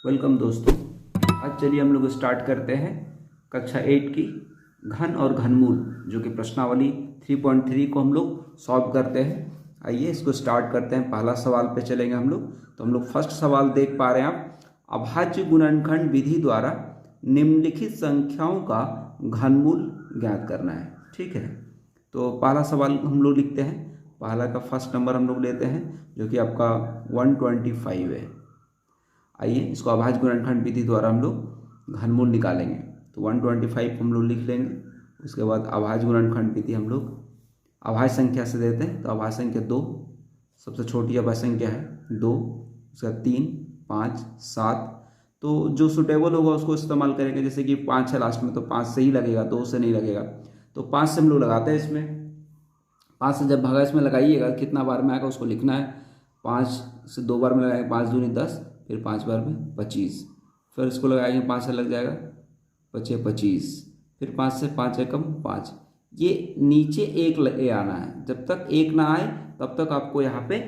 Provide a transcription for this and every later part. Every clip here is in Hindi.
वेलकम दोस्तों। आज चलिए हम लोग स्टार्ट करते हैं कक्षा 8 की घन और घनमूल जो कि प्रश्नावली 3.3 को हम लोग सॉल्व करते हैं। आइए इसको स्टार्ट करते हैं। पहला सवाल पे चलेंगे हम लोग। तो हम लोग फर्स्ट सवाल देख पा रहे हैं आप, अभाज्य गुणनखंड विधि द्वारा निम्नलिखित संख्याओं का घनमूल ज्ञात करना है। ठीक है, तो पहला सवाल हम लोग लिखते हैं। पहला का फर्स्ट नंबर हम लोग लेते हैं जो कि आपका 125 है। आइए इसको अभाज्य गुणनखंड विधि द्वारा हम लोग घनमूल निकालेंगे। तो 125 हम लोग लिख लेंगे। उसके बाद अभाज्य गुणनखंड विधि हम लोग अभाज्य संख्या से देते हैं। तो अभाज्य संख्या 2, सबसे छोटी अभाज्य संख्या है 2, उसका 3, 5, 7। तो जो सुटेबल होगा उसको इस्तेमाल करेंगे। जैसे कि 5 है लास्ट में, तो 5 से ही लगेगा, 2 से नहीं लगेगा। तो 5 से हम लोग लगाते हैं इसमें। 5 से जब भागा इसमें लगाइएगा, कितना बार में आएगा उसको लिखना है। 5 से 2 बार में लगाएंगे, 5 दूनी 10, फिर 5 बार में 25। फिर इसको लगाएंगे, 5 से लग जाएगा 5 25, फिर 5 से 5 एकम 5। ये नीचे एक ले आना है। जब तक एक ना आए तब तक आपको यहाँ पे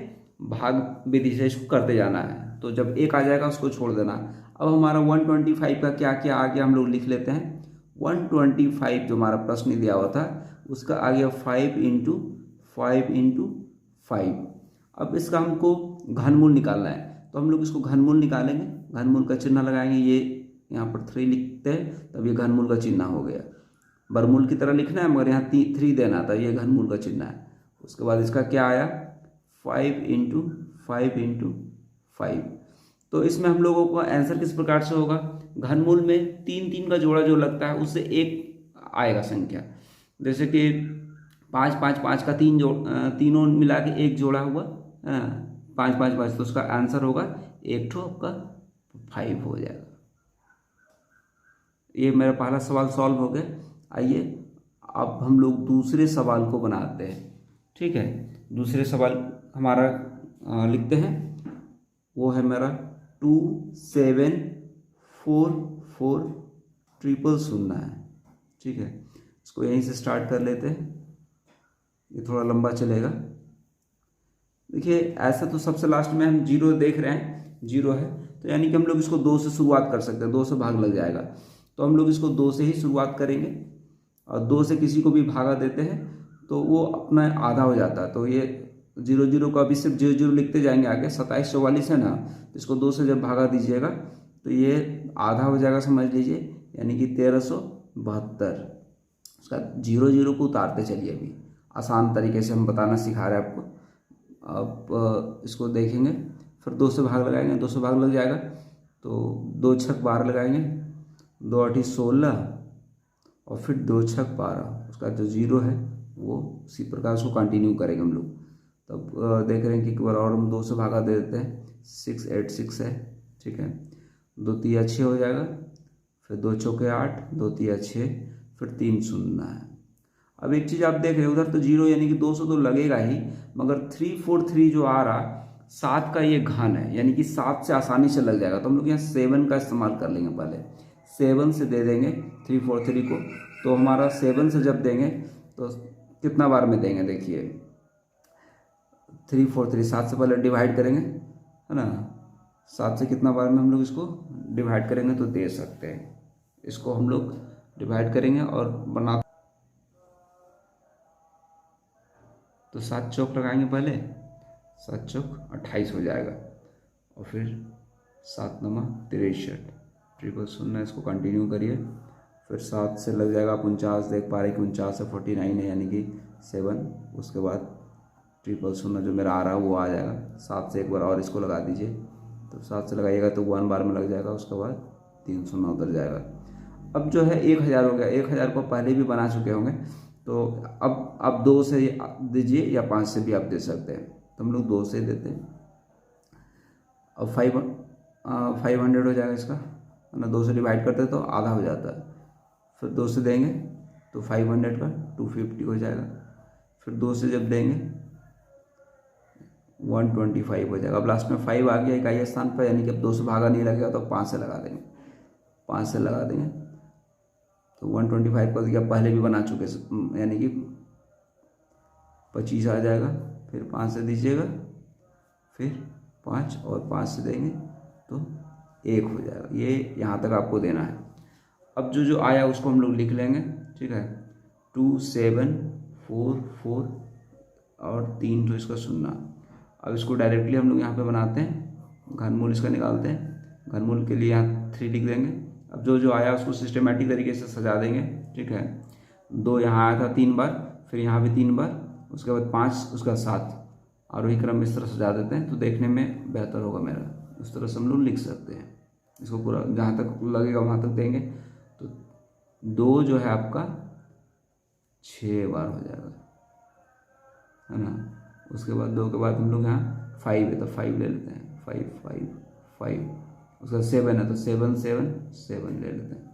भाग विधि से इसको करते जाना है। तो जब एक आ जाएगा उसको छोड़ देना। अब हमारा 125 का क्या क्या आ गया हम लोग लिख लेते हैं। 125 जो हमारा प्रश्न दिया हुआ था उसका आ गया 5 इंटू 5 इंटू 5। अब इसका हमको घनमूल निकालना है। तो हम लोग इसको घनमूल निकालेंगे। घनमूल का चिन्ह लगाएंगे, ये यहाँ पर 3 लिखते हैं, तब ये घनमूल का चिन्ह हो गया। बरमूल की तरह लिखना है मगर यहाँ 3 देना था, ये घनमूल का चिन्ह है। उसके बाद इसका क्या आया 5 इंटू 5 इंटू 5। तो इसमें हम लोगों को आंसर किस प्रकार से होगा, घनमूल में 3 का जोड़ा जो लगता है उससे एक आएगा संख्या। जैसे कि 5 5 5 का तीनों मिला के एक जोड़ा हुआ 5 5 5, तो उसका आंसर होगा एक ठो आपका 5 हो जाएगा। ये मेरा पहला सवाल सॉल्व हो गया। आइए अब हम लोग दूसरे सवाल को बनाते हैं। ठीक है, दूसरे सवाल हमारा लिखते हैं। वो है मेरा 2744000 है। ठीक है, इसको यहीं से स्टार्ट कर लेते हैं, ये थोड़ा लंबा चलेगा। देखिए ऐसा तो सबसे लास्ट में हम 0 देख रहे हैं, 0 है, तो यानी कि हम लोग इसको 2 से शुरुआत कर सकते हैं। 2 से भाग लग जाएगा, तो हम लोग इसको 2 से ही शुरुआत करेंगे। और 2 से किसी को भी भागा देते हैं तो वो अपना आधा हो जाता है। तो ये 0 0 को अभी सिर्फ 0 0 लिखते जाएंगे आगे। 27 44 है ना, तो इसको 2 से जब भागा दीजिएगा तो ये आधा हो जाएगा, समझ लीजिए, यानी कि 1372। उसका 0 0 को उतारते चलिए। अभी आसान तरीके से हम बताना सिखा रहे हैं आपको। अब इसको देखेंगे, फिर 2 से भाग लगाएंगे, 2 से भाग लग जाएगा तो 2 छक 12 लगाएंगे, 2 8 16 और फिर 2 छक 12। उसका जो 0 है वो उसी प्रकार उसको कंटिन्यू करेंगे हम लोग। तब देख रहे हैं कि एक बार और हम 2 से भागा दे देते हैं, 6 8 6 है। ठीक है, 2 3 6 हो जाएगा, फिर 2 चौके 8, 2 3 6, फिर 3 0 है। अब एक चीज़ आप देख रहे हैं, उधर तो 0 यानी कि 200 तो लगेगा ही, मगर 343 जो आ रहा 7 का ये घन है, यानी कि 7 से आसानी से लग जाएगा। तो हम लोग यहाँ 7 का इस्तेमाल कर लेंगे। पहले 7 से दे देंगे 343 को। तो हमारा 7 से जब देंगे तो कितना बार में देंगे, देखिए 343 7 से पहले डिवाइड करेंगे, है ना। 7 से कितना बार में हम लोग इसको डिवाइड करेंगे तो दे सकते हैं। इसको हम लोग डिवाइड करेंगे और बना, तो 7 चौक लगाएंगे पहले, 7 चौक 28 हो जाएगा। और फिर 7 9 63, 000। इसको कंटिन्यू करिए, फिर 7 से लग जाएगा 49। देख पा रहे कि 49 से 49 है, यानी कि 7। उसके बाद 000 जो मेरा आ रहा है वो आ जाएगा। 7 से एक बार और इसको लगा दीजिए, तो 7 से लगाइएगा तो 1 बार में लग जाएगा। उसके बाद 300 उधर जाएगा। अब जो है 1000 हो गया। 1000 को पहले भी बना चुके होंगे, तो अब आप 2 से दीजिए या 5 से भी आप दे सकते हैं। तो हम लोग 2 से देते हैं। अब 500 हो जाएगा इसका, है ना। 2 से डिवाइड करते हैं तो आधा हो जाता है। फिर 2 से देंगे तो 500 का 250 हो जाएगा। फिर 2 से जब देंगे 125 हो जाएगा। अब लास्ट में 5 आ गया इकाई स्थान पर, यानी कि अब 2 से भागा नहीं लगेगा तो 5 से लगा देंगे। 5 से लगा देंगे तो 125 का दिया, पहले भी बना चुके, यानी कि 25 आ जाएगा। फिर 5 से दीजिएगा, फिर 5 और 5 से देंगे तो 1 हो जाएगा। ये यहाँ तक आपको देना है। अब जो जो आया उसको हम लोग लिख लेंगे, ठीक है। 2 7 4 4 और 3 तो इसका 0। अब इसको डायरेक्टली हम लोग यहाँ पे बनाते हैं, घनमूल इसका निकालते हैं। घनमूल के लिए यहाँ 3 लिख देंगे। अब जो जो आया उसको सिस्टमेटिक तरीके से सजा देंगे, ठीक है। 2 यहाँ आया था 3 बार, फिर यहाँ भी 3 बार, उसके बाद 5, उसका 7, और वही क्रम इस तरह सजा देते हैं तो देखने में बेहतर होगा मेरा। उस तरह से हम लोग लिख सकते हैं। इसको पूरा जहाँ तक लगेगा वहाँ तक देंगे तो 2 जो है आपका 6 बार हो जाएगा, है ना। उसके बाद 2 के बाद हम लोग यहाँ 5 है तो 5 ले लेते हैं, 5 5 5। उसका 7 है तो 7 7 7 ले लेते हैं।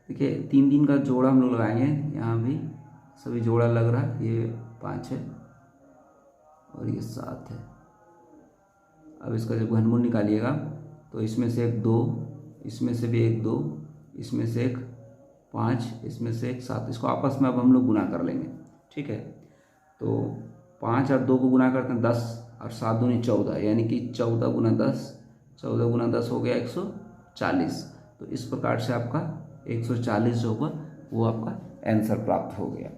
देखिए 3 3 का जोड़ा हम लोग लगाएंगे, यहाँ भी सभी जोड़ा लग रहा है। ये 5 है और ये 7 है। अब इसका जब घनमूल निकालिएगा तो इसमें से एक 2, इसमें से भी एक 2, इसमें से एक 5, इसमें से एक 7। इसको आपस में अब हम लोग गुना कर लेंगे, ठीक है। तो 5 और 2 को गुना करते हैं 10, और 7 दूनी 14, यानी कि 14 गुना 10, 14 गुना 10 हो गया 140। तो इस प्रकार से आपका 140 जो होगा वो आपका आंसर प्राप्त हो गया।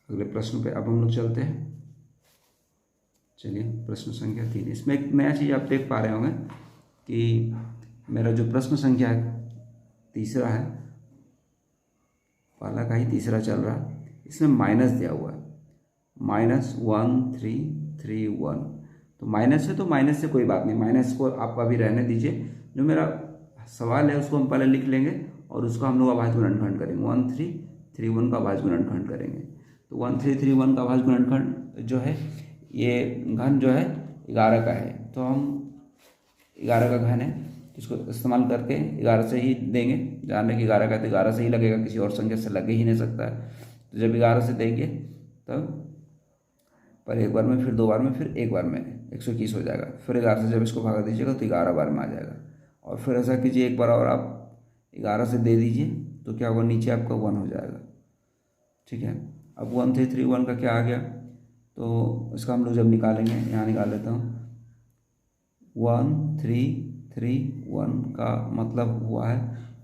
अगले प्रश्न पे अब हम लोग चलते हैं। चलिए प्रश्न संख्या 3। इसमें एक नया चीज़ आप देख पा रहे होंगे कि मेरा जो प्रश्न संख्या है तीसरा है, पहला का ही तीसरा चल रहा है। इसमें माइनस दिया हुआ है, -1 3 3 1। तो माइनस है तो माइनस से कोई बात नहीं, माइनस को आप अभी रहने दीजिए। जो मेरा सवाल है उसको हम पहले लिख लेंगे और उसको हम लोग अभाज्य गुणनखंड करेंगे। 1 3 3 1 का अभाज्य गुणनखंड करेंगे। तो 1 3 3 1 का अभाज्य गुणनखंड जो है, ये घन जो है 11 का है, तो हम 11 का घन है, इसको इस्तेमाल करके 11 से ही देंगे। जान रहे कि 11 का तो 11 से ही लगेगा, किसी और संख्या से लगे ही नहीं सकता है। तो जब 11 से देंगे तब पर एक बार में, फिर 2 बार में, फिर एक बार में 121 हो जाएगा। फिर 11 से जब इसको भागा दीजिएगा तो 11 बार में आ जाएगा। और फिर ऐसा कीजिए, एक बार और आप 11 से दे दीजिए तो क्या होगा, नीचे आपका 1 हो जाएगा, ठीक है। अब 1 3 3 1 का क्या आ गया, तो इसका हम लोग जब निकालेंगे, यहाँ निकाल लेता हूँ। 1 3 3 1 का मतलब हुआ है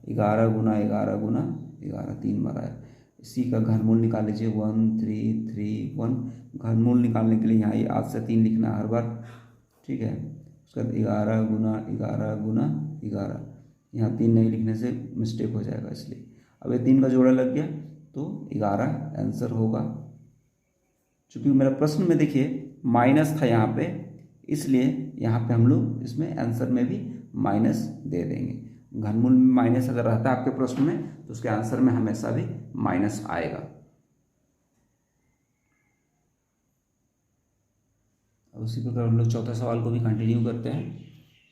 11 गुना 11 गुना 11, 3 बार आया। इसी का घनमूल निकाल लीजिए, 1 3 3 1। घनमूल निकालने के लिए यहाँ ये 8 से 3 लिखना हर बार, ठीक है। उसके बाद 11 गुना 11 गुना 11, यहाँ 3 नहीं लिखने से मिस्टेक हो जाएगा, इसलिए अब ये 3 का जोड़ा लग गया तो 11 आंसर होगा। चूँकि मेरा प्रश्न में देखिए माइनस था यहाँ पे, इसलिए यहाँ पे हम लोग इसमें आंसर में भी माइनस दे देंगे। घनमूल में माइनस अगर रहता है आपके प्रश्न में तो उसके आंसर में हमेशा भी माइनस आएगा। अब उसी प्रकार हम लोग चौथा सवाल को भी कंटिन्यू करते हैं।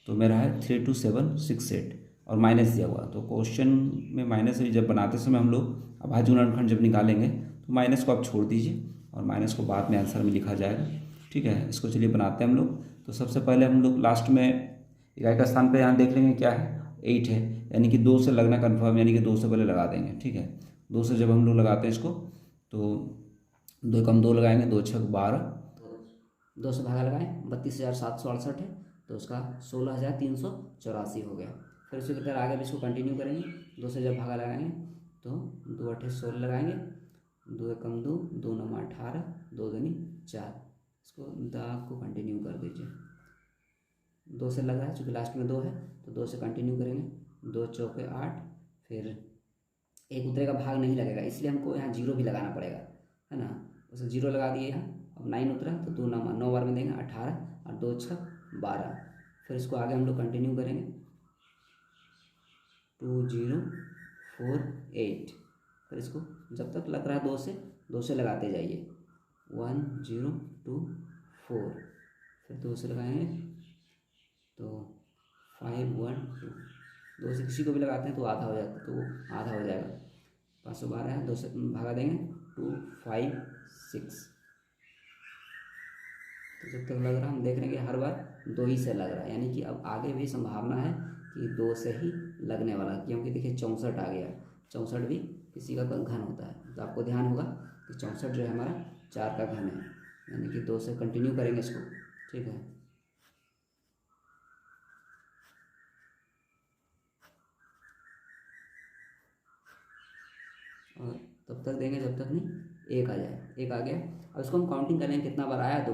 तो मेरा है 3 2 7 6 8 और माइनस दिया हुआ। तो क्वेश्चन में माइनस जब बनाते समय हम लोग अभाज्य गुणनखंड जब निकालेंगे तो माइनस को आप छोड़ दीजिए और माइनस को बाद में आंसर में लिखा जाएगा, ठीक है। इसको चलिए बनाते हैं हम लोग। तो सबसे पहले हम लोग लास्ट में इकाई का स्थान पे यहाँ देख लेंगे क्या है, 8 है, यानी कि 2 से लगना कन्फर्म, यानी कि 2 से पहले लगा देंगे, ठीक है। 2 से जब हम लोग लगाते हैं इसको तो 2 कम 2 लगाएंगे, 2 6 12, 2 से भागा लगाएं, 32,768 है तो उसका 16,384 हो गया। फिर उसी तरह आगे भी इसको कंटिन्यू करेंगे। 2 से जब भागा लगाएंगे तो 2 8 16 लगाएंगे, 2 कम 2 2 9 18, 2 दूनी 4। इसको दाग को कंटिन्यू कर दीजिए। 2 से लग रहा है, चूँकि लास्ट में 2 है तो 2 से कंटिन्यू करेंगे। 2 चौके 8, फिर एक उतरेगा, भाग नहीं लगेगा, इसलिए हमको यहाँ 0 भी लगाना पड़ेगा, है ना। उसे 0 लगा दिए यहाँ। अब 9 उतरा तो 2 9 बार में देंगे 18 और 2 6 12। फिर इसको आगे हम लोग कंटिन्यू करेंगे 2 0 4 8। फिर इसको जब तक लग रहा है 2 से लगाते जाइए, 1 0 2 4। फिर 2 से लगाएंगे तो 5 1 2। 2 से किसी को भी लगाते हैं तो आधा हो जाता है, तो वो आधा हो जाएगा। 512 है, 2 से भागा देंगे 2 5 6। तो जब तक लग रहा है हम देख रहे हैं कि हर बार 2 ही से लग रहा है, यानी कि अब आगे भी संभावना है कि 2 से ही लगने वाला, क्योंकि देखिए 64 आ गया, 64 भी किसी का घन होता है। तो आपको ध्यान होगा कि 64 जो है हमारा 4 का घन है, यानी कि 2 से कंटिन्यू करेंगे इसको, ठीक है। और तब तक देंगे जब तक नहीं 1 आ जाए। 1 आ गया। अब इसको हम काउंटिंग करेंगे कितना बार आया, 2,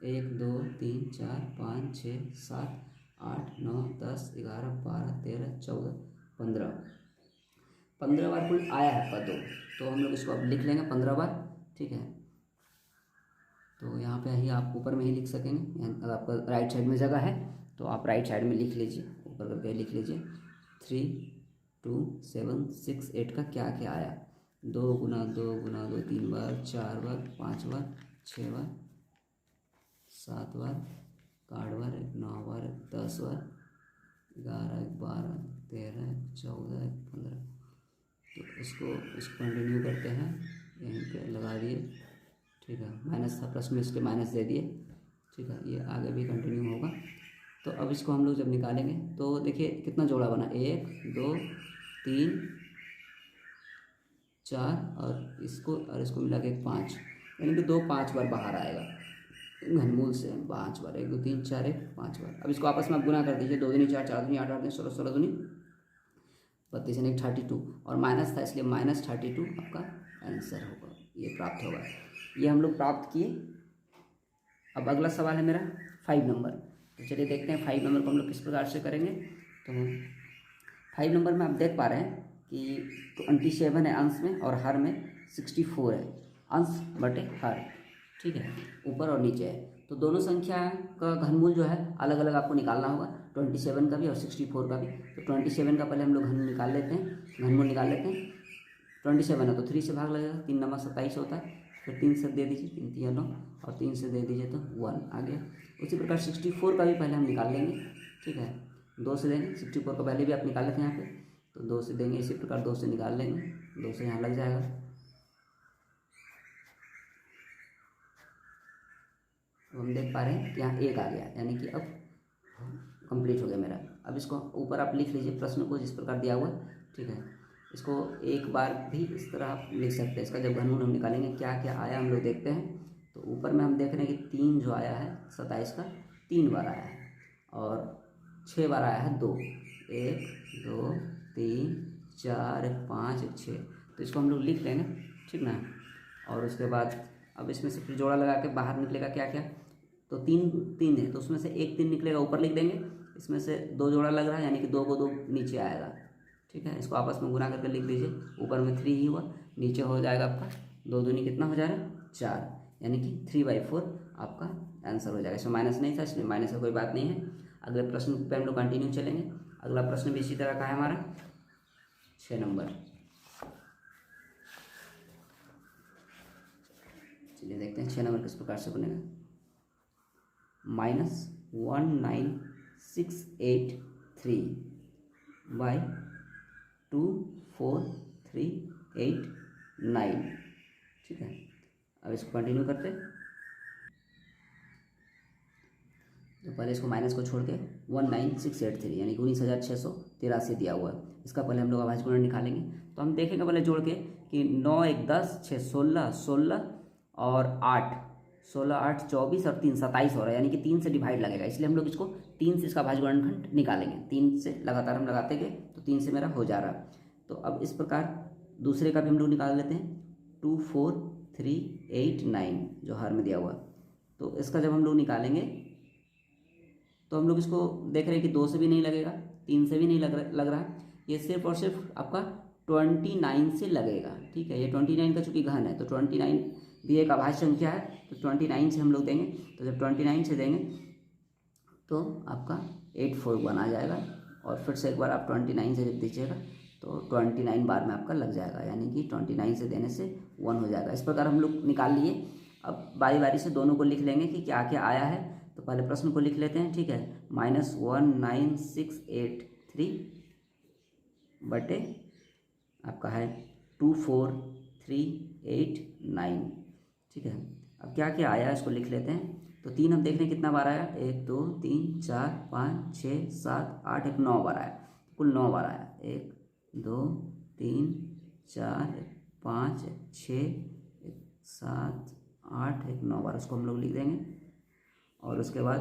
1 2 3 4 5 6 7 8 9 10 11 12 13 14 15 15 बार कुल आया है आपका 2। तो हम लोग इसको अब लिख लेंगे 15 बार, ठीक है। तो यहाँ पे ही आप ऊपर में ही लिख सकेंगे, अगर आपका राइट साइड में जगह है तो आप राइट साइड में लिख लीजिए, ऊपर करके लिख लीजिए 3 2 7 6 8 का क्या क्या आया। 2 गुना 2 गुना 2 3 बार, 4 बार, 5 बार, 6 बार, 7 बार, 8 बार, 9 बार, 10 बार, 11 12 13 14 15। तो इसको कंटिन्यू करते हैं, यहीं पे लगा दिए, ठीक है। माइनस था प्रश्न में, इसके माइनस दे दिए, ठीक है। ये आगे भी कंटिन्यू होगा। तो अब इसको हम लोग जब निकालेंगे तो देखिए कितना जोड़ा बना, 1 2 3 4 और इसको मिला के 5, यानी कि 2 5 बार बाहर आएगा घनमूल से, 5 बार, 1 2 3 4 1 5 बार। अब इसको आपस में आप गुना कर दीजिए, 2 दूनी 4 4 दूनी 8 8 दूनी 16 16 दूनी 32 यानी 32, और माइनस था इसलिए -32 आपका आंसर होगा, ये प्राप्त होगा। ये हम लोग प्राप्त किए। अब अगला सवाल है मेरा 5 नंबर। तो चलिए देखते हैं 5 नंबर को हम लोग किस प्रकार से करेंगे। तो 5 नंबर में आप देख पा रहे हैं कि 27 है अंश में और हर में 64 है, अंश बटे हर, ठीक है, ऊपर और नीचे है। तो दोनों संख्या का घनमूल जो है अलग अलग आपको निकालना होगा, 27 का भी और 64 का भी। तो 27 का पहले हम लोग घनमूल निकाल लेते हैं। 27 है तो 3 से भाग लगेगा, 3 नंबर 27 होता है, फिर 3 से दे दीजिए, 3 3 9 और 3 से दे दीजिए तो 1 आ गया। उसी प्रकार 64 का भी पहले हम निकाल लेंगे, ठीक है, 2 से देंगे। 64 का पहले भी आप निकाल लेते हैं यहाँ पे, तो 2 से देंगे, इसी प्रकार 2 से निकाल लेंगे, 2 से यहाँ लग जाएगा। तो हम देख पा रहे हैं कि यहाँ 1 आ गया, यानी कि अब कंप्लीट हो गया मेरा। अब इसको ऊपर आप लिख लीजिए प्रश्न को जिस प्रकार दिया हुआ, ठीक है। इसको एक बार भी इस तरह आप लिख सकते हैं। इसका जब घनमूल हम निकालेंगे क्या क्या आया हम लोग देखते हैं। तो ऊपर में हम देख रहे हैं कि 3 जो आया है 27 का 3 बार आया है, और 6 बार आया है 2, 1 2 3 4 5 6। तो इसको हम लोग लिख लेंगे, ठीक ना। और उसके बाद अब इसमें से फिर जोड़ा लगा के बाहर निकलेगा क्या क्या। तो 3 है तो उसमें से एक 3 निकलेगा, ऊपर लिख देंगे। इसमें से 2 जोड़ा लग रहा है, यानी कि 2 को 2 नीचे आएगा, ठीक है। इसको आपस में गुना करके लिख दीजिए, ऊपर में 3 ही हुआ, नीचे हो जाएगा आपका 2 दूनी कितना हो जाएगा 4, यानी कि 3/4 आपका आंसर हो जाएगा। इसमें माइनस नहीं था, इसमें माइनस का कोई बात नहीं है। अगले प्रश्न पे हम लोग कंटिन्यू चलेंगे। अगला प्रश्न भी इसी तरह का है हमारा 6 नंबर। चलिए देखते हैं 6 नंबर किस प्रकार से बनेगा। -19683 बाई 24389, ठीक है। अब इसको कंटिन्यू करते हैं। तो पहले इसको माइनस को छोड़ के 19683 यानी कि 19,683 दिया हुआ है। इसका पहले हम लोग अभाज्य गुणन निकालेंगे। तो हम देखेंगे पहले जोड़ के कि 9 1 10 6 16 16 और 8 16 8 24 और 3 27 हो रहा है, यानी कि 3 से डिवाइड लगेगा, इसलिए हम लोग इसको 3 से इसका अभाज्य गुणनखंड निकालेंगे। 3 से लगातार हम लगाते गए तो 3 से मेरा हो जा रहा है। तो अब इस प्रकार दूसरे का भी हम लोग निकाल लेते हैं, 24389 जो हर में दिया हुआ। तो इसका जब हम लोग निकालेंगे तो हम लोग इसको देख रहे हैं कि 2 से भी नहीं लगेगा, 3 से भी नहीं लग रहा, ये सिर्फ और सिर्फ आपका 29 से लगेगा, ठीक है। ये 29 का चूंकि घन है तो 29 भी एक अभाज्य संख्या है, तो 29 से हम लोग देंगे। तो जब 29 से देंगे तो आपका 841 आ जाएगा, और फिर से एक बार आप 29 से जब दीजिएगा तो 29 बार में आपका लग जाएगा, यानी कि 29 से देने से 1 हो जाएगा। इस प्रकार हम लोग निकाल लिए। अब बारी बारी से दोनों को लिख लेंगे कि क्या क्या आया है। तो पहले प्रश्न को लिख लेते हैं, ठीक है। -19683 बटे आपका है 24389, ठीक है। अब क्या क्या आया इसको लिख लेते हैं। तो तो 3 हम देख रहे हैं कितना बार आया, 1 2 3 4 5 6 7 8, एक 9 बार आया, कुल 9 बार आया। 1 2 3 4 5 6 7 8, एक 9 बार, उसको हम लोग लिख देंगे। और उसके बाद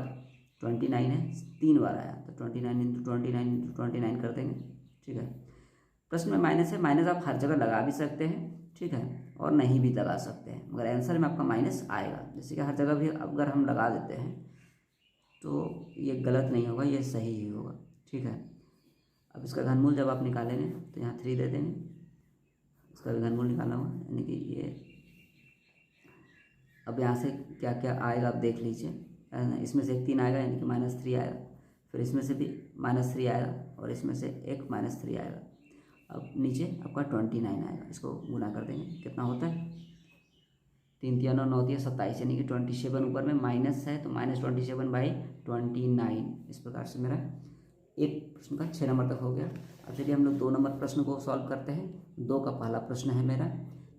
29 है, 3 बार आया, तो 29 इंटू 29 इंटू 29 कर देंगे। ठीक है, प्रश्न में माइनस है, माइनस आप हर जगह लगा भी सकते हैं, ठीक है, और नहीं भी लगा सकते हैं, मगर आंसर में आपका माइनस आएगा। जैसे कि हर जगह भी अगर हम लगा देते हैं तो ये गलत नहीं होगा, ये सही ही होगा। ठीक है, अब इसका घनमूल जब आप निकालेंगे तो यहाँ 3 दे देंगे, इसका भी घनमूल निकालना होगा, यानी कि ये अब यहाँ से क्या क्या आएगा आप देख लीजिए। इसमें से एक 3 आएगा, यानी कि -3 आएगा, फिर इसमें से भी -3 आएगा, और इसमें से एक -3 आएगा। अब नीचे आपका 29 आएगा, इसको गुना कर देंगे, कितना होता है 3 3 9 9 27, यानी कि 27 ऊपर में माइनस है तो -27/29। इस प्रकार से मेरा एक प्रश्न का 6 नंबर तक हो गया। अब चलिए हम लोग 2 नंबर प्रश्न को सॉल्व करते हैं। 2 का पहला प्रश्न है मेरा,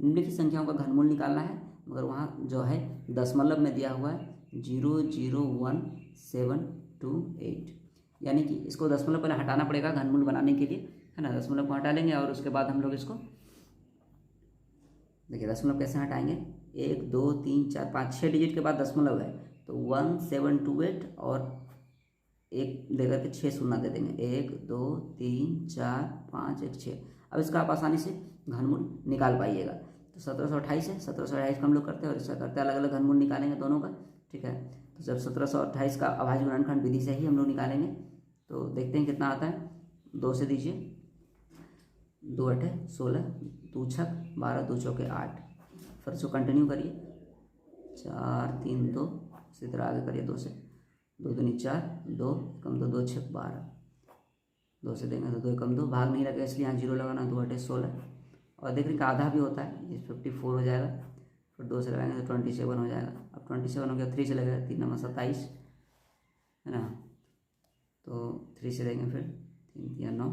निम्नलिखित संख्याओं का घनमूल निकालना है, मगर वहाँ जो है दशमलव में दिया हुआ है 00178, यानी कि इसको दशमलव पहले हटाना पड़ेगा घनमूल बनाने के लिए, है ना। दशमलव को हटा लेंगे और उसके बाद हम लोग इसको देखिए दशमलव कैसे हटाएंगे, 1 2 3 4 5 6 डिजिट के बाद दशमलव है तो 1728 और एक देकर के 6 शून्य दे देंगे, 1 2 3 4 5 1 6। अब इसका आप आसानी से घनमूल निकाल पाइएगा। तो 1728 है, 1728 का हम लोग करते हैं और इसका करते हैं अलग अलग घनमूल निकालेंगे दोनों का। ठीक है, तो जब 1728 का अभाज्य गुणनखंड विधि से ही हम लोग निकालेंगे, तो देखते हैं कितना आता है। 2 से दीजिए, 2 8 16, 2 6 12, 2 चौके 8, फिर इसको कंटिन्यू करिए, 4 3 2, इसी तरह आगे करिए, 2 से 2 दूनी 4, 2 कम 2 2 6 12, 2 से देंगे तो 2 कम 2, भाग नहीं लगे इसलिए यहाँ 0 लगाना, 2 8 16, और देखने का आधा भी होता है, ये 54 हो जाएगा, फिर 2 से लगाएंगे तो 27 हो जाएगा। अब 27 हो गया, 3 से लगेगा, 3 नंबर 27, है ना, तो 3 से देंगे, फिर 3 3 9,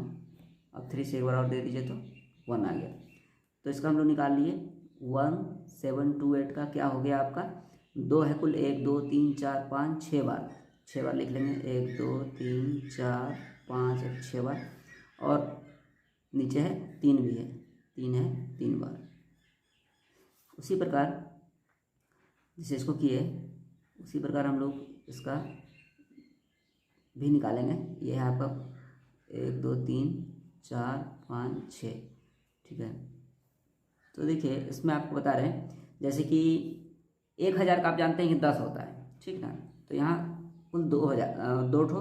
अब 3 से एक बार और दे दीजिए तो 1 आ गया। तो इसका हम लोग निकाल लिए, 1728 का क्या हो गया आपका, 2 है कुल, 1 2 3 4 5 6 बार, 6 बार लिख लेंगे, 1 2 3 4 5 1 6 बार, और नीचे है 3 भी है, 3 है 3 बार। उसी प्रकार जैसे इसको किए उसी प्रकार हम लोग इसका भी निकालेंगे। ये है आपका 1 2 3 4 5 6, ठीक है। तो देखिए इसमें आपको बता रहे हैं, जैसे कि 1000 का आप जानते हैं कि 10 होता है, ठीक ना, तो यहाँ कुल 2000 2 ठो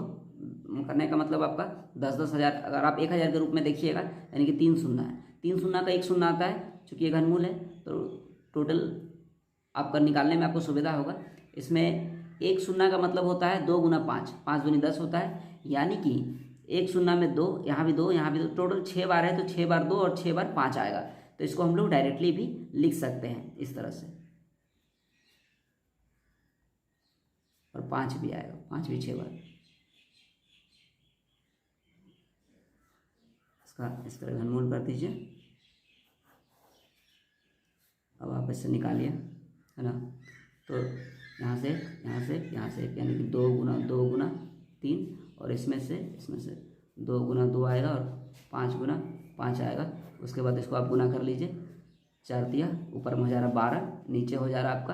करने का मतलब आपका 10 हज़ार। अगर आप 1000 के रूप में देखिएगा, यानी कि 3 शून्य है, 3 शून्य का 1 शून्य आता है, चूँकि ये घनमूल है तो टोटल आपका निकालने में आपको सुविधा होगा। इसमें 1 शून्य का मतलब होता है 2 गुना 5, 5 दूनी 10 होता है, यानी कि 1 शून्य में 2, यहाँ भी 2, यहाँ भी 2, टोटल 6 बार है, तो 6 बार 2 और 6 बार 5 आएगा। तो इसको हम लोग डायरेक्टली भी लिख सकते हैं इस तरह से, और 5 भी आएगा, 5 भी 6 बार। इसका इस तरह घनमूल कर दीजिए। अब आप इससे निकालिए, है ना, तो यहाँ से यहाँ से यहाँ से, यानी कि 2 गुना 3, और इसमें से 2 गुना 2 आएगा और 5 गुना 5 आएगा। उसके बाद इसको आप गुना कर लीजिए, 4 दिया, ऊपर में हो जा रहा 12, नीचे हो जा रहा आपका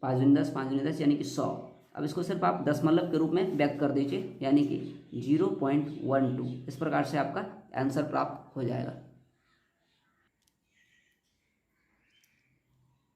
5 दूनी 10, 5 दूनी 10, यानी कि 100। अब इसको सिर्फ आप दशमलव के रूप में व्यक्त कर दीजिए, यानी कि 0.12। इस प्रकार से आपका आंसर प्राप्त हो जाएगा।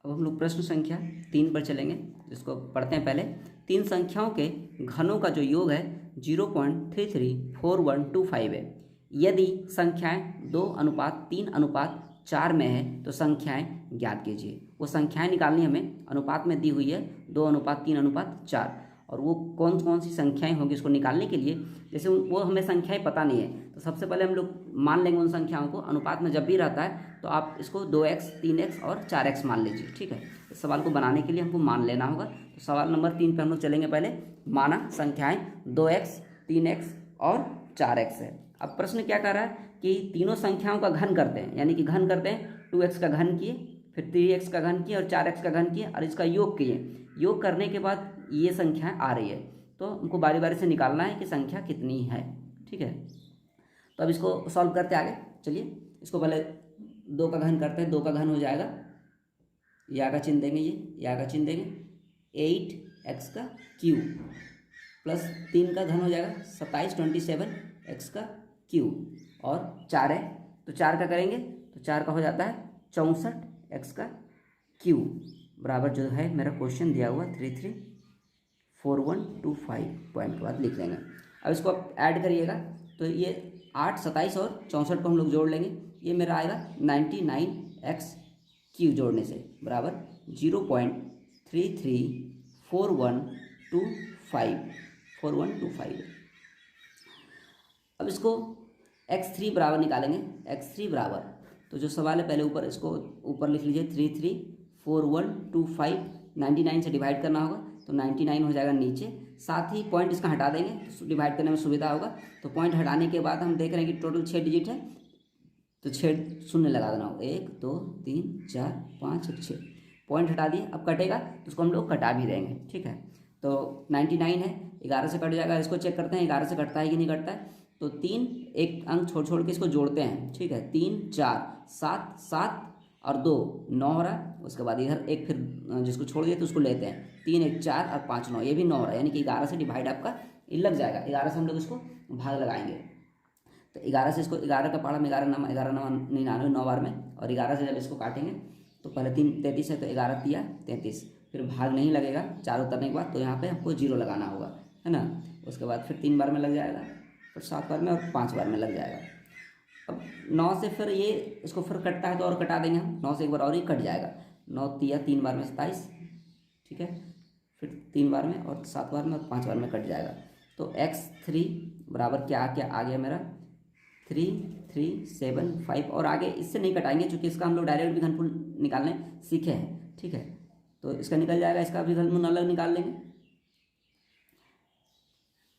अब हम लोग प्रश्न संख्या 3 पर चलेंगे, जिसको पढ़ते हैं पहले। 3 संख्याओं के घनों का जो योग है 0.334125 है। यदि संख्याएं 2:3:4 में है तो संख्याएं ज्ञात कीजिए। वो संख्याएं निकालनी हमें अनुपात में दी हुई है 2:3:4, और वो कौन कौन सी संख्याएं होंगी इसको निकालने के लिए, जैसे वो हमें संख्याएं पता नहीं है, तो सबसे पहले हम लोग मान लेंगे उन संख्याओं को। अनुपात में जब भी रहता है तो आप इसको 2x, 3x और 4x मान लीजिए, ठीक है। इस सवाल को बनाने के लिए हमको मान लेना होगा। तो सवाल नंबर 3 पे हम लोग चलेंगे। पहले माना संख्याएं 2x, 3x और 4x है। अब प्रश्न क्या कर रहा है कि तीनों संख्याओं का घन करते हैं, यानी कि घन करते हैं, 2x का घन किए, फिर 3x का घन किए और 4x का घन किए, और इसका योग किए। योग करने के बाद ये संख्या आ रही है, तो हमको बारी बारी से निकालना है कि संख्या कितनी है। ठीक है, तो अब इसको सॉल्व करते आगे। चलिए इसको पहले 2 का घन करते हैं। 2 का घन हो जाएगा, या का चिन्ह देंगे, ये या का चिन्ह देंगे, 8x का क्यूब प्लस 3 का घन हो जाएगा 27 27x का क्यूब, और 4 है तो 4 का करेंगे तो 4 का हो जाता है 64x का क्यूब, बराबर जो है मेरा क्वेश्चन दिया हुआ 334125 पॉइंट के बाद लिख लेंगे। अब इसको आप ऐड करिएगा तो ये 8 27 और 64 को हम लोग जोड़ लेंगे, ये मेरा आएगा 99x क्यूब जोड़ने से बराबर 0.334125 अब इसको x3 बराबर निकालेंगे। x3 बराबर, तो जो सवाल है पहले ऊपर इसको ऊपर लिख लीजिए 334125, 99 से डिवाइड करना होगा तो 99 हो जाएगा नीचे, साथ ही पॉइंट इसका हटा देंगे तो डिवाइड करने में सुविधा होगा। तो पॉइंट हटाने के बाद हम देख रहे हैं कि टोटल 6 डिजिट है, तो 6 शून्य लगा देना होगा, 1 2 3 4 5 6 पॉइंट हटा दिए। अब कटेगा तो उसको हम लोग कटा भी देंगे। ठीक है, तो 99 है, 11 से कट जाएगा, इसको चेक करते हैं 11 से कटता है कि नहीं कटता है। तो 3 एक अंक छोड़ छोड़ के इसको जोड़ते हैं। ठीक है, 3 4 7 7 और 2 9 हो रहा है। उसके बाद इधर एक फिर जिसको छोड़ दिए तो उसको लेते हैं, 3 1 4 और 5 9, ये भी 9 हो रहा है, यानी कि 11 से डिवाइड आपका ये लग जाएगा। 11 से हम लोग इसको भाग लगाएंगे, तो 11 से इसको 11 का पढ़ा में 11 9 99 9 बार में, और 11 से जब इसको काटेंगे तो पहले 3 33 है तो 11 तिया 33, फिर भाग नहीं लगेगा 4 उतरने के बाद, तो यहाँ पे हमको 0 लगाना होगा, है ना। उसके बाद फिर 3 बार में लग जाएगा, फिर 7 बार में और 5 बार में लग जाएगा। अब 9 से फिर ये इसको फिर कटता है तो और कटा देंगे हम, 9 से एक बार और ही कट जाएगा, 9 तिया 3 बार में 27, ठीक है, फिर 3 बार में और 7 बार में और 5 बार में कट जाएगा। तो x3 बराबर क्या क्या आ गया मेरा 3375, और आगे इससे नहीं कटाएंगे क्योंकि इसका हम लोग डायरेक्ट भी घनफूल निकालने सीखे हैं। ठीक है, तो इसका निकल जाएगा, इसका भी घनमूल अलग निकाल लेंगे।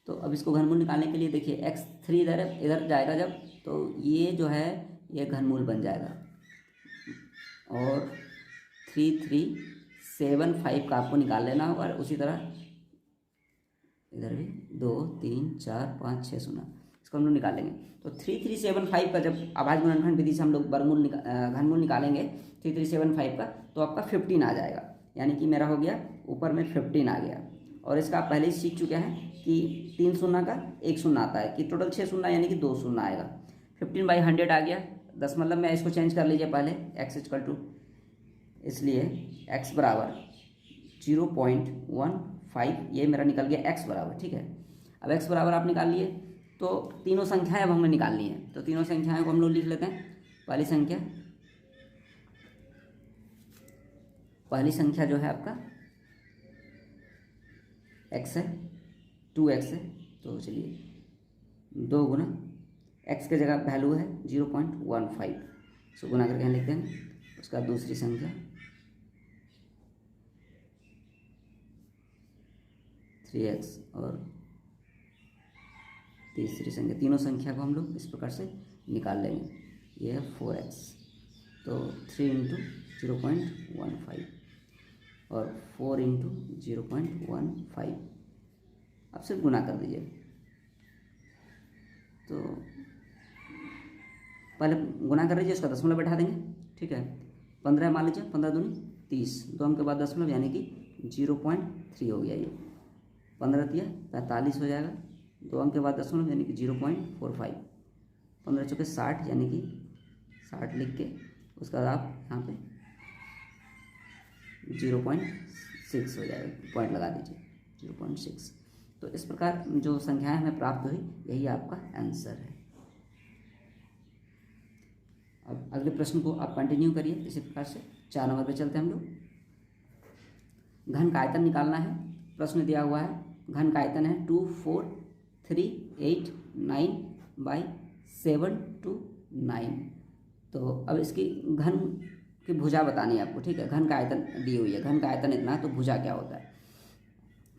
तो अब इसको घनमूल निकालने के लिए देखिए x3 इधर जाएगा जब, तो ये जो है ये घनमूल बन जाएगा, और 3375 का आपको निकाल लेना होगा। और उसी तरह इधर भी 2 3 4 5 6 0 इसको हम लोग निकालेंगे। तो 3375 का जब अभाज्य गुणनखंड विधि से हम लोग घनमूल निकालेंगे 3375 का, तो आपका 15 आ जाएगा, यानी कि मेरा हो गया ऊपर में 15 आ गया। और इसका आप पहले ही सीख चुके हैं कि 3 शून्य का 1 शून्य आता है, कि टोटल 6 शून्य यानी कि 2 शून्य आएगा। 15/100 आ गया, दशमलव में इसको चेंज कर लीजिए पहले, x इक्वल टू, इसलिए x बराबर 0.15, ये मेरा निकल गया x बराबर। ठीक है, अब x बराबर आप निकाल लिए, तो तीनों संख्याएं अब हमें निकालनी है, तो तीनों संख्याएं को हम लोग लिख लेते हैं। पहली संख्या जो है आपका x है, 2x है, तो चलिए 2 गुना x के जगह वैल्यू है 0.15, सो गुना करके यहाँ लिख देंगे। उसका दूसरी संख्या 3x, और तीसरी संख्या, तीनों संख्या को हम लोग इस प्रकार से निकाल लेंगे। ये है 4x, तो 3 × 0.15 और 4 × 0.15, अब सिर्फ गुना कर दीजिए। तो पहले गुना कर लीजिए, उसका दशमलव बैठा देंगे। ठीक है, 15 मान लीजिए, 15 दूनी 30, 2 अंक के बाद दशमलव यानी कि 0.3 हो गया। ये 15 तिया 45 हो जाएगा, 2 अंक के बाद दशमलव यानी कि 0.45, 15 चौके 60 यानी कि 60 लिख के उसका बाद आप यहाँ पे 0.6 हो जाएगा, पॉइंट लगा दीजिए 0.6। तो इस प्रकार जो संख्याएं हमें प्राप्त हुई, यही आपका आंसर है। अब अगले प्रश्न को आप कंटिन्यू करिए इसी प्रकार से। 4 नंबर पे चलते हैं हम लोग। घन का आयतन निकालना है, प्रश्न दिया हुआ है, घन का आयतन है 24389/729। तो अब इसकी घन की भुजा बतानी है आपको। ठीक है, घन का आयतन दी हुई है, घन का आयतन इतना है, तो भुजा क्या होता है,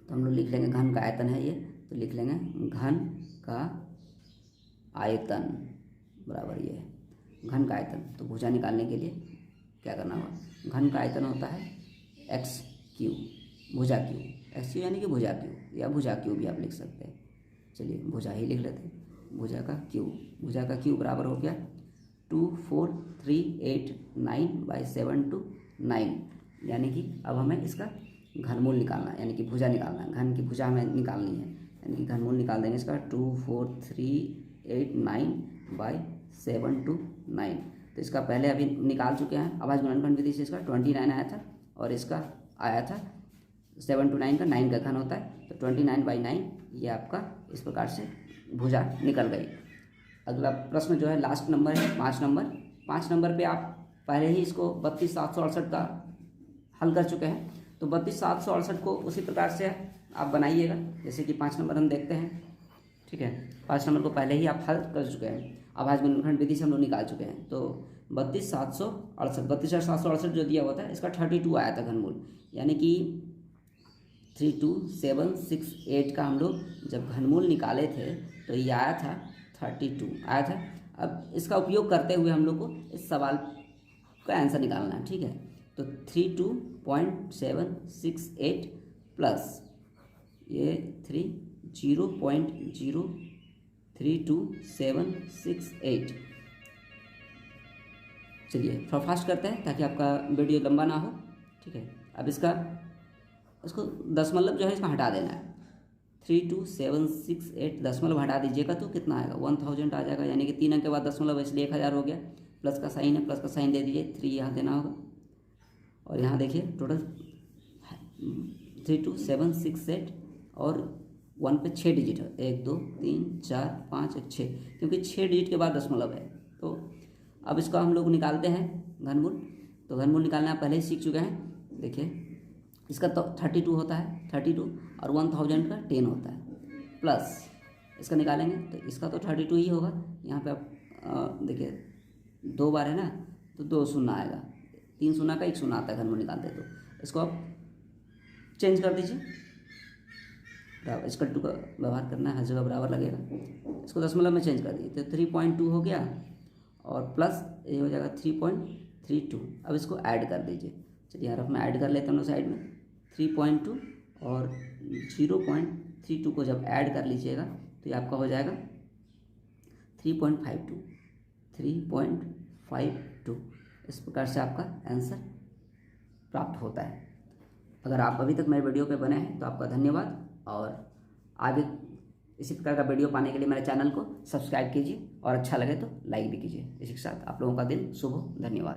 तो हम लोग लिख लेंगे घन का आयतन है ये, तो लिख लेंगे घन का आयतन बराबर ये है घन का आयतन। तो भुजा निकालने के लिए क्या करना होगा, घन का आयतन होता है x3, भुजा क्यू एक्स क्यू यानी कि भुजा क्यू या भुजा क्यू भी आप लिख सकते हैं। चलिए भुजा ही लिख लेते हैं। भुजा का क्यू बराबर हो गया 2438/9 यानी कि अब हमें इसका घनमूल निकालना है, यानी कि भुजा निकालना है। घन की भुजा हमें निकालनी है, यानी कि घनमूल निकाल देंगे इसका 24389/729। तो इसका पहले अभी निकाल चुके हैं अभाज्य गुणनखंड विधि से। इसका 29 आया था और इसका आया था 7 to 9 का 9 का घन होता है, तो 29/9 ये आपका इस प्रकार से भुजा निकल गई। अगला प्रश्न जो है लास्ट नंबर है 5 नंबर। 5 नंबर पे आप पहले ही इसको 32,768 का हल कर चुके हैं, तो 32,768 को उसी प्रकार से आप बनाइएगा जैसे कि 5 नंबर हम देखते हैं। ठीक है, 5 नंबर को पहले ही आप हल कर चुके हैं, अभाज्य गुणनखंड विधि से हम लोग निकाल चुके हैं। तो 32,768 जो दिया हुआ था इसका 32 आया था घनमूल, यानी कि 32768 का हम लोग जब घनमूल निकाले थे तो ये आया था 32 आया था। अब इसका उपयोग करते हुए हम लोग को इस सवाल का आंसर निकालना है। ठीक है, तो 32.768 प्लस ये 0.032768। चलिए थोड़ा फास्ट करते हैं ताकि आपका वीडियो लंबा ना हो। ठीक है, अब इसको दशमलव जो है इसका हटा देना है। 32768 दशमलव हटा दीजिएगा तो कितना आएगा 1000 आ जाएगा, यानी कि 3 अंक के बाद दशमलव इसलिए 1000 हो गया। प्लस का साइन है, प्लस का साइन दे दीजिए, 3 यहाँ देना होगा। और यहाँ देखिए टोटल 32768 और 1 पे 6 डिजिट है, 1 2 3 4 5 6, क्योंकि 6 डिजिट के बाद दशमलव है। तो अब इसका हम लोग निकालते हैं घनमूल। तो घनमूल निकालना पहले ही सीख चुके हैं। देखिए इसका तो 32 होता है, 32 और 1000 का 10 होता है, प्लस इसका निकालेंगे तो इसका तो 32 ही होगा। यहाँ पे आप देखिए 2 बार है ना, तो 2 शून्य आएगा, 3 शून्य का 1 शून्य आता है घनमूल निकालते। तो इसको आप चेंज कर दीजिए, इसका 2 का व्यवहार करना है, हर जगह बराबर लगेगा। इसको दशमलव में चेंज कर दीजिए तो 3.2 हो गया और प्लस ये हो जाएगा 3.32। अब इसको ऐड कर दीजिए। चलिए यार मैं ऐड कर लेता हूँ साइड में। 3.2 और 0.32 को जब ऐड कर लीजिएगा तो ये आपका हो जाएगा 3.52। इस प्रकार से आपका आंसर प्राप्त होता है। अगर आप अभी तक मेरे वीडियो पे बने हैं तो आपका धन्यवाद, और आगे इसी प्रकार का वीडियो पाने के लिए मेरे चैनल को सब्सक्राइब कीजिए और अच्छा लगे तो लाइक भी कीजिए। इसी के साथ आप लोगों का दिन शुभ हो। धन्यवाद।